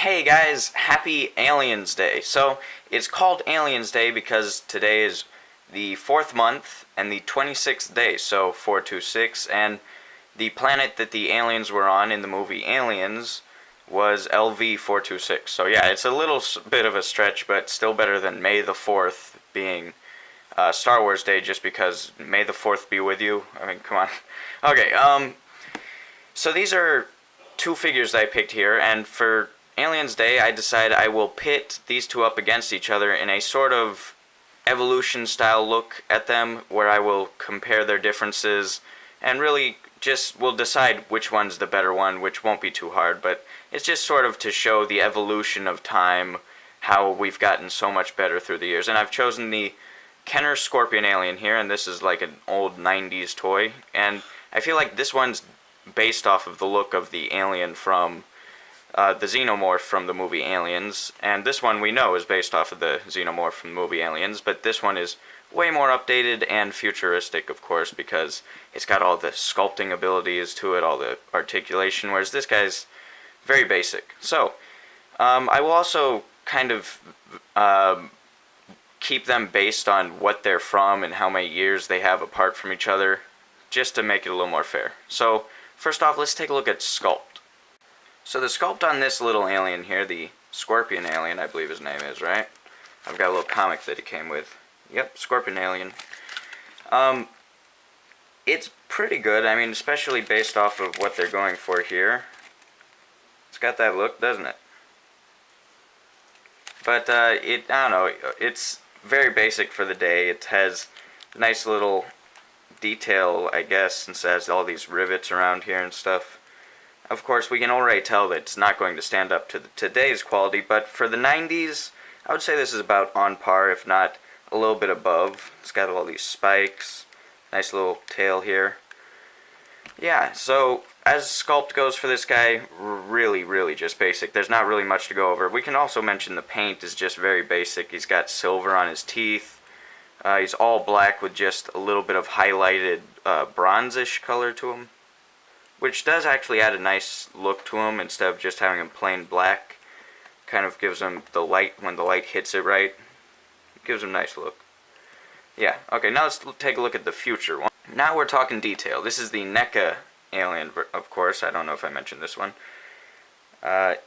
Hey guys, happy Aliens Day. So, it's called Aliens Day because today is the 4th month and the 26th day, so 426, and the planet that the aliens were on in the movie Aliens was LV-426. So yeah, it's a little bit of a stretch, but still better than May the 4th being Star Wars Day, just because May the 4th be with you. I mean, come on. Okay, so these are two figures I picked here, and for Aliens Day, I decided I will pit these two up against each other in a sort of evolution-style look at them, where I will compare their differences, and really just will decide which one's the better one, which won't be too hard, but it's just sort of to show the evolution of time, how we've gotten so much better through the years. And I've chosen the Kenner Scorpion Alien here, and this is like an old 90s toy, and I feel like this one's based off of the look of the alien from the Xenomorph from the movie Aliens, and this one we know is based off of the Xenomorph from the movie Aliens, but this one is way more updated and futuristic, of course, because it's got all the sculpting abilities to it, all the articulation, whereas this guy's very basic. So, I will also kind of keep them based on what they're from and how many years they have apart from each other, just to make it a little more fair. So, first off, let's take a look at Sculpt. So the sculpt on this little alien here, the Scorpion Alien, I believe his name is, right? I've got a little comic that he came with. Yep, Scorpion Alien. It's pretty good, I mean, especially based off of what they're going for here. It's got that look, doesn't it? But, I don't know, it's very basic for the day. It has nice little detail, I guess, since it has all these rivets around here and stuff. Of course, we can already tell that it's not going to stand up to today's quality, but for the 90s, I would say this is about on par, if not a little bit above. It's got all these spikes, nice little tail here. Yeah, so as sculpt goes for this guy, really just basic. There's not really much to go over. We can also mention the paint is just very basic. He's got silver on his teeth. He's all black with just a little bit of highlighted bronzish color to him, which does actually add a nice look to him instead of just having him plain black. Kind of gives him the light, when the light hits it right, it gives him a nice look. Yeah, okay, now let's take a look at the future one. Now we're talking detail. This is the Neca alien, of course. I don't know if I mentioned this one.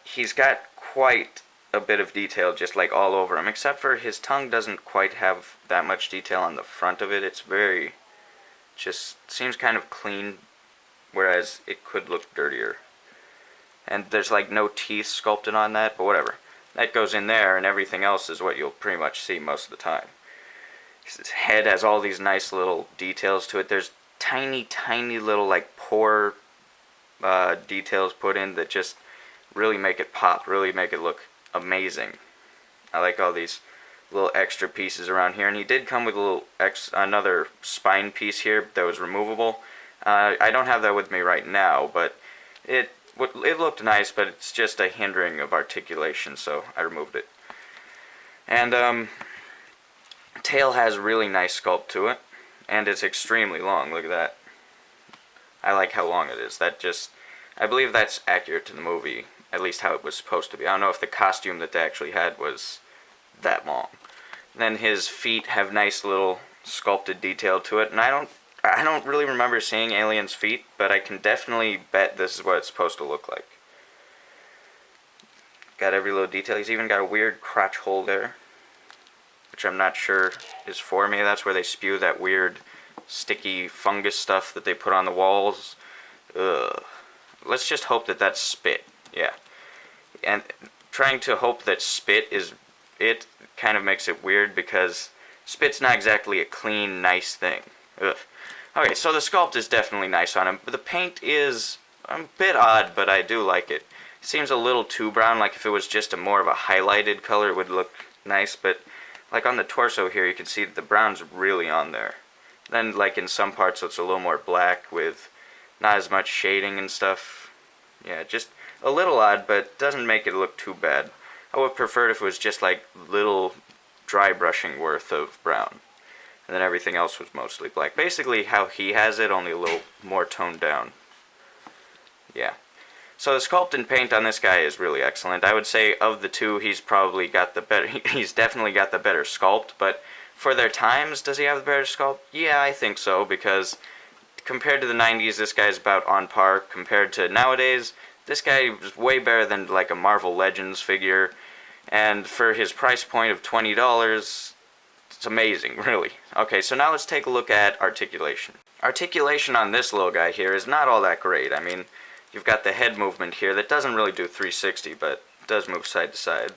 He's got quite a bit of detail just like all over him, except for his tongue doesn't quite have that much detail on the front of it. It's very, just seems kind of clean, whereas it could look dirtier. And there's like no teeth sculpted on that, but whatever. That goes in there, and everything else is what you'll pretty much see most of the time. His head has all these nice little details to it. There's tiny little like pore details put in that just really make it pop, really make it look amazing. I like all these little extra pieces around here, and he did come with a little another spine piece here that was removable. I don't have that with me right now, but it looked nice, but it's just a hindering of articulation, so I removed it. And tail has really nice sculpt to it, and it's extremely long. Look at that. I like how long it is. I believe that's accurate to the movie, at least how it was supposed to be. I don't know if the costume that they actually had was that long. Then his feet have nice little sculpted detail to it, and I don't really remember seeing aliens' feet, but I can definitely bet this is what it's supposed to look like. Got every little detail. He's even got a weird crotch hole there, which I'm not sure is for me. That's where they spew that weird sticky fungus stuff that they put on the walls. Ugh. Let's just hope that that's spit. Yeah. And trying to hope that spit is it kind of makes it weird, because spit's not exactly a clean, nice thing. Ugh. Okay, so the sculpt is definitely nice on him, but the paint is a bit odd, but I do like it. It seems a little too brown, like if it was just more of a highlighted color it would look nice, but like on the torso here you can see that the brown's really on there. Then like in some parts it's a little more black with not as much shading and stuff. Yeah, just a little odd, but doesn't make it look too bad. I would have preferred if it was just like little dry brushing worth of brown, and then everything else was mostly black. Basically how he has it, only a little more toned down. Yeah. So the sculpt and paint on this guy is really excellent. I would say of the two, he's probably got the better. He's definitely got the better sculpt. But for their times, does he have the better sculpt? Yeah, I think so, because compared to the 90s, this guy's about on par. Compared to nowadays, this guy is way better than like a Marvel Legends figure. And for his price point of $20, it's amazing, really. Okay, so now let's take a look at articulation. Articulation on this little guy here is not all that great. I mean, you've got the head movement here that doesn't really do 360, but does move side to side.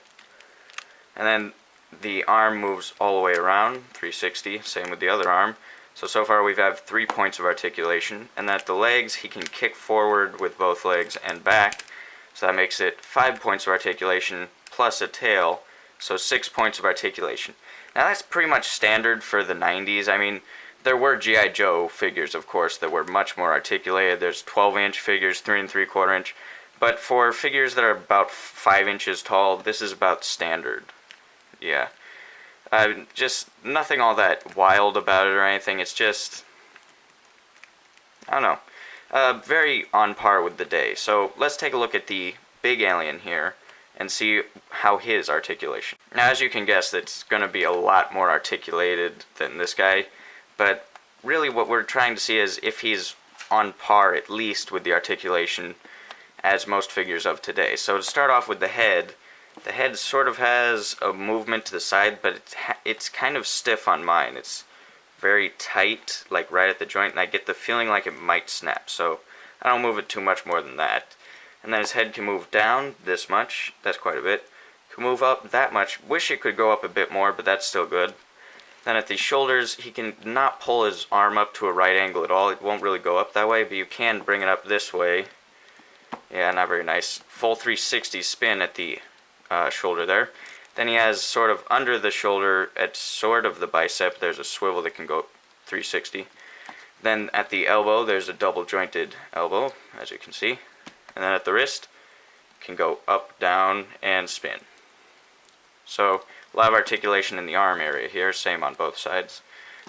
And then the arm moves all the way around, 360, same with the other arm. So far we have 3 points of articulation. And at the legs, he can kick forward with both legs and back. So that makes it 5 points of articulation plus a tail, so 6 points of articulation. Now that's pretty much standard for the 90s. I mean, there were G.I. Joe figures, of course, that were much more articulated. There's 12-inch figures, 3 3/4 inch. But for figures that are about 5 inches tall, this is about standard. Yeah. Just nothing all that wild about it or anything. It's just, I don't know, very on par with the day. So let's take a look at the big alien here and see how his articulation. Now, as you can guess, it's going to be a lot more articulated than this guy, but really what we're trying to see is if he's on par at least with the articulation as most figures of today. So to start off with the head sort of has a movement to the side, but it's kind of stiff on mine. It's very tight, like right at the joint, and I get the feeling like it might snap, so I don't move it too much more than that. And then his head can move down this much, that's quite a bit. Can move up that much, wish it could go up a bit more, but that's still good. Then at the shoulders, he can not pull his arm up to a right angle at all. It won't really go up that way, but you can bring it up this way. Yeah, not very nice. Full 360 spin at the shoulder there. Then he has sort of under the shoulder at sort of the bicep, there's a swivel that can go 360. Then at the elbow, there's a double jointed elbow, as you can see. And then at the wrist, can go up, down, and spin. So a lot of articulation in the arm area here, same on both sides.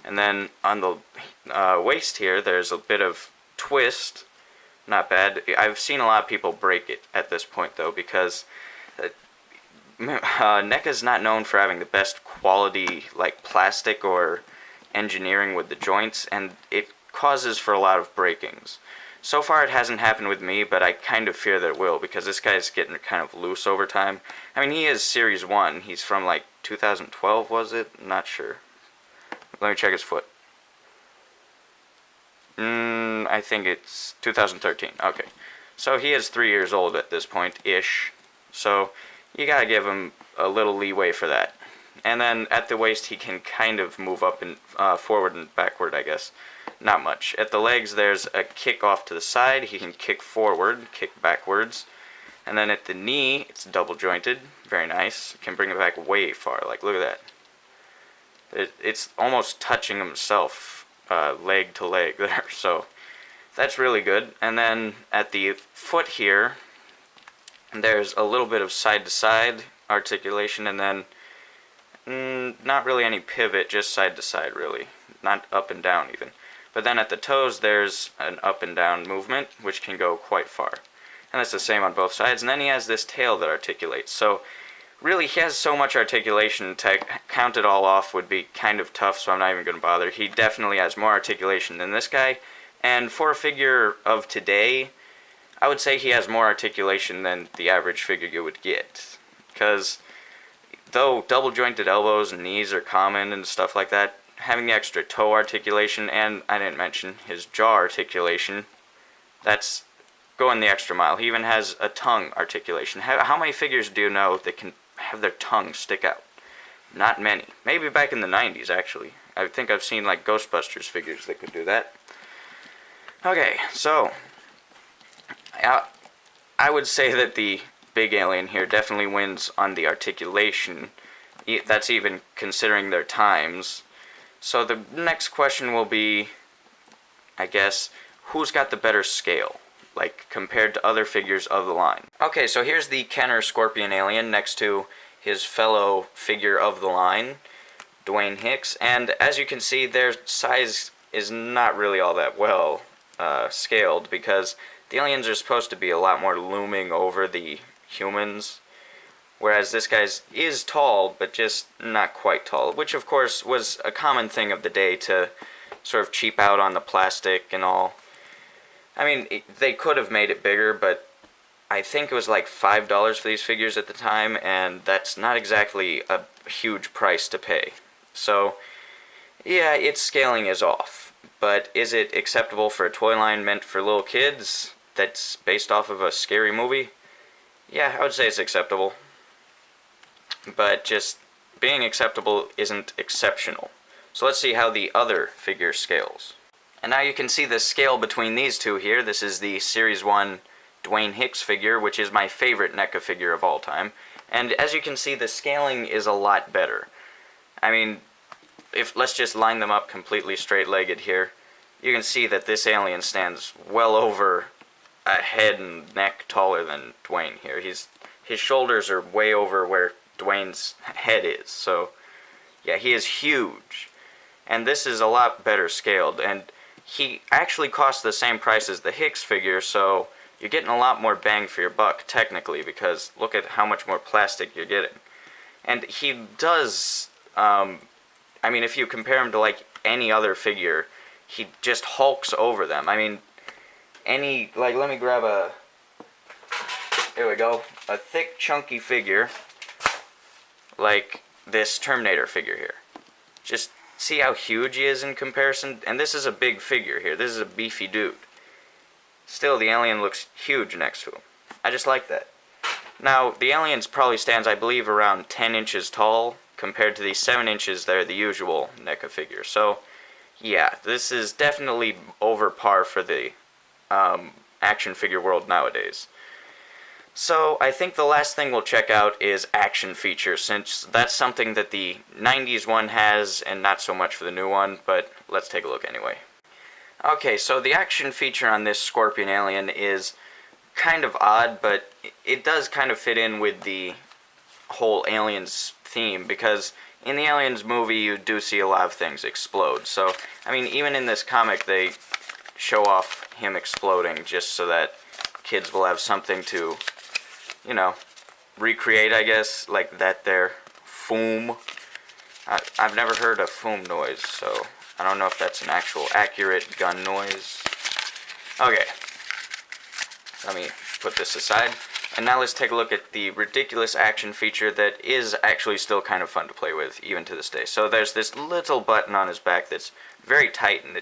And then on the waist here, there's a bit of twist. Not bad. I've seen a lot of people break it at this point, though, because Neca's not known for having the best quality, like plastic or engineering with the joints, and it causes for a lot of breakings. So far it hasn't happened with me, but I kind of fear that it will, because this guy's getting kind of loose over time. I mean, he is Series 1. He's from like 2012, was it? Not sure. Let me check his foot. I think it's 2013. Okay. So he is 3 years old at this point-ish. So you gotta give him a little leeway for that. And then at the waist, he can kind of move up and forward and backward, I guess. Not much. At the legs, there's a kick off to the side. He can kick forward, kick backwards. And then at the knee, it's double jointed. Very nice. Can bring it back way far. Like, look at that. It's almost touching himself, leg to leg there. So that's really good. And then at the foot here, there's a little bit of side to side articulation, and then not really any pivot, just side to side really. Not up and down even. But then at the toes, there's an up and down movement, which can go quite far. And that's the same on both sides. And then he has this tail that articulates. So really, he has so much articulation, to count it all off would be kind of tough, so I'm not even going to bother. He definitely has more articulation than this guy. And for a figure of today, I would say he has more articulation than the average figure you would get. Because though double jointed elbows and knees are common and stuff like that, having the extra toe articulation, and I didn't mention his jaw articulation, that's going the extra mile. He even has a tongue articulation. How many figures do you know that can have their tongue stick out? Not many. Maybe back in the 90s, actually. I think I've seen like Ghostbusters figures that could do that. Okay, so I would say that the big alien here definitely wins on the articulation. That's even considering their times. So the next question will be, I guess, who's got the better scale, like compared to other figures of the line? Okay, so here's the Kenner Scorpion alien next to his fellow figure of the line, Dwayne Hicks, and as you can see, their size is not really all that well scaled, because the aliens are supposed to be a lot more looming over the humans, whereas this guy's is tall, but just not quite tall, which of course was a common thing of the day to sort of cheap out on the plastic and all. I mean, they could have made it bigger, but I think it was like $5 for these figures at the time, and that's not exactly a huge price to pay. So, yeah, its scaling is off. But is it acceptable for a toy line meant for little kids that's based off of a scary movie? Yeah, I would say it's acceptable. But just being acceptable isn't exceptional. So let's see how the other figure scales. And now you can see the scale between these two here. This is the Series 1 Dwayne Hicks figure, which is my favorite NECA figure of all time. And as you can see, the scaling is a lot better. I mean, let's just line them up completely straight-legged here. You can see that this alien stands well over a head and neck taller than Dwayne here. His shoulders are way over where Dwayne's head is. So, yeah, he is huge. And this is a lot better scaled. And he actually costs the same price as the Hicks figure, so you're getting a lot more bang for your buck, technically, because look at how much more plastic you're getting. And he does, I mean, if you compare him to, like, any other figure, he just hulks over them. I mean, let me grab here we go, a thick, chunky figure, like this Terminator figure here. Just see how huge he is in comparison? And this is a big figure here. This is a beefy dude. Still, the alien looks huge next to him. I just like that. Now, the alien probably stands, I believe, around 10 inches tall, compared to the 7 inches that are the usual NECA figure. So, yeah, this is definitely over par for the action figure world nowadays. So, I think the last thing we'll check out is action features, since that's something that the 90s one has, and not so much for the new one, but let's take a look anyway. Okay, so the action feature on this Scorpion alien is kind of odd, but it does kind of fit in with the whole Aliens theme, because in the Aliens movie you do see a lot of things explode. So, I mean, even in this comic they show off him exploding just so that kids will have something to, you know, recreate, I guess, like that there foom. I've never heard a foom noise, so I don't know if that's an actual accurate gun noise. Okay, let me put this aside. And now let's take a look at the ridiculous action feature that is actually still kind of fun to play with, even to this day. So there's this little button on his back that's very tight, and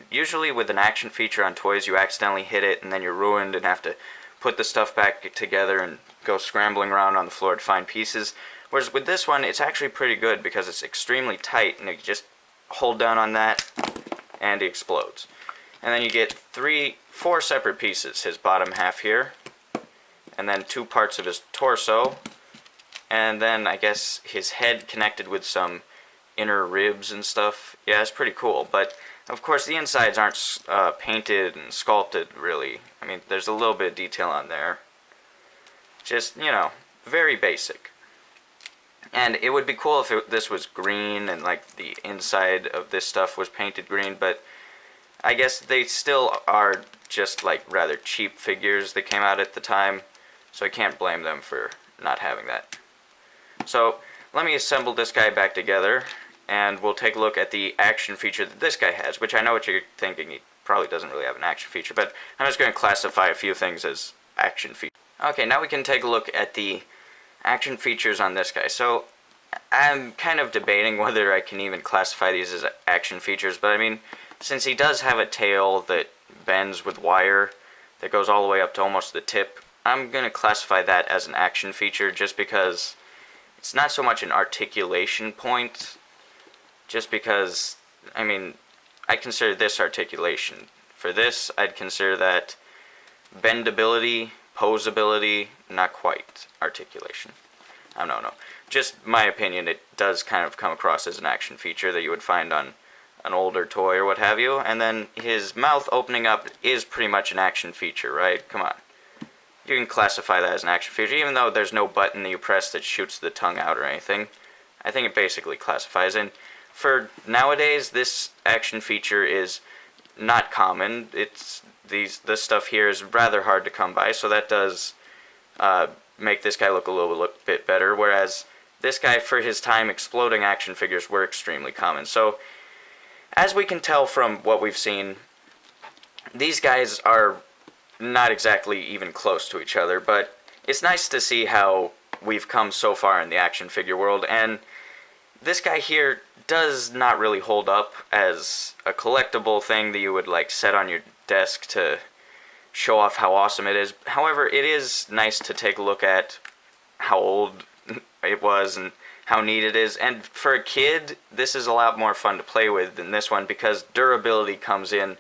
usually with an action feature on toys, you accidentally hit it, and then you're ruined and have to put the stuff back together and go scrambling around on the floor to find pieces. Whereas with this one, it's actually pretty good because it's extremely tight, and you just hold down on that, and it explodes. And then you get 4 separate pieces. His bottom half here, and then 2 parts of his torso, and then I guess his head connected with some inner ribs and stuff. Yeah, it's pretty cool, but of course the insides aren't painted and sculpted, really. I mean, there's a little bit of detail on there. Just, you know, very basic. And it would be cool if this was green and like the inside of this stuff was painted green, but I guess they still are just like rather cheap figures that came out at the time, so I can't blame them for not having that. So let me assemble this guy back together, and we'll take a look at the action feature that this guy has, which I know what you're thinking, he probably doesn't really have an action feature, but I'm just going to classify a few things as action features. Okay, now we can take a look at the action features on this guy. So I'm kind of debating whether I can even classify these as action features, but I mean, since he does have a tail that bends with wire that goes all the way up to almost the tip, I'm going to classify that as an action feature just because it's not so much an articulation point, just because, I mean, I consider this articulation. For this, I'd consider that bendability, posability, not quite articulation. I don't know. Just my opinion, it does kind of come across as an action feature that you would find on an older toy or what have you. And then his mouth opening up is pretty much an action feature, right? Come on. You can classify that as an action feature, even though there's no button that you press that shoots the tongue out or anything. I think it basically classifies. And for nowadays, this action feature is not common. It's this stuff here is rather hard to come by, so that does make this guy look a little bit better, whereas this guy, for his time, exploding action figures were extremely common. So, as we can tell from what we've seen, these guys are not exactly even close to each other, but it's nice to see how we've come so far in the action figure world, and this guy here does not really hold up as a collectible thing that you would like set on your desk to show off how awesome it is. However, it is nice to take a look at how old it was and how neat it is, and for a kid this is a lot more fun to play with than this one because durability comes in,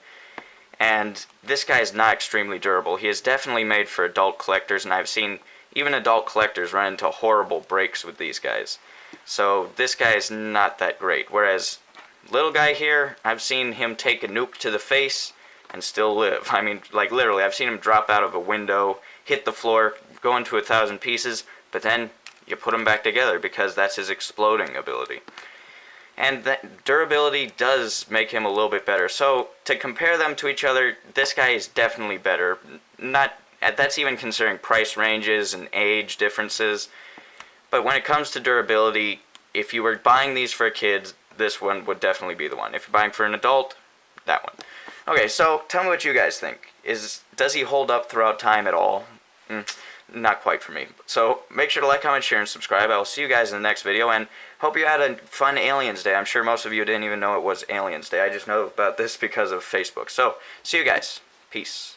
and this guy is not extremely durable. He is definitely made for adult collectors, and I've seen even adult collectors run into horrible breaks with these guys. So this guy is not that great, whereas little guy here, I've seen him take a nuke to the face and still live. I mean, like literally, I've seen him drop out of a window, hit the floor, go into 1,000 pieces, but then you put him back together because that's his exploding ability. And that durability does make him a little bit better. So to compare them to each other, this guy is definitely better. That's even considering price ranges and age differences. But when it comes to durability, if you were buying these for kids, this one would definitely be the one. If you're buying for an adult, that one. Okay, so tell me what you guys think. Does he hold up throughout time at all? Not quite for me. So make sure to like, comment, share, and subscribe. I will see you guys in the next video, and hope you had a fun Aliens Day. I'm sure most of you didn't even know it was Aliens Day. I just know about this because of Facebook. So, see you guys. Peace.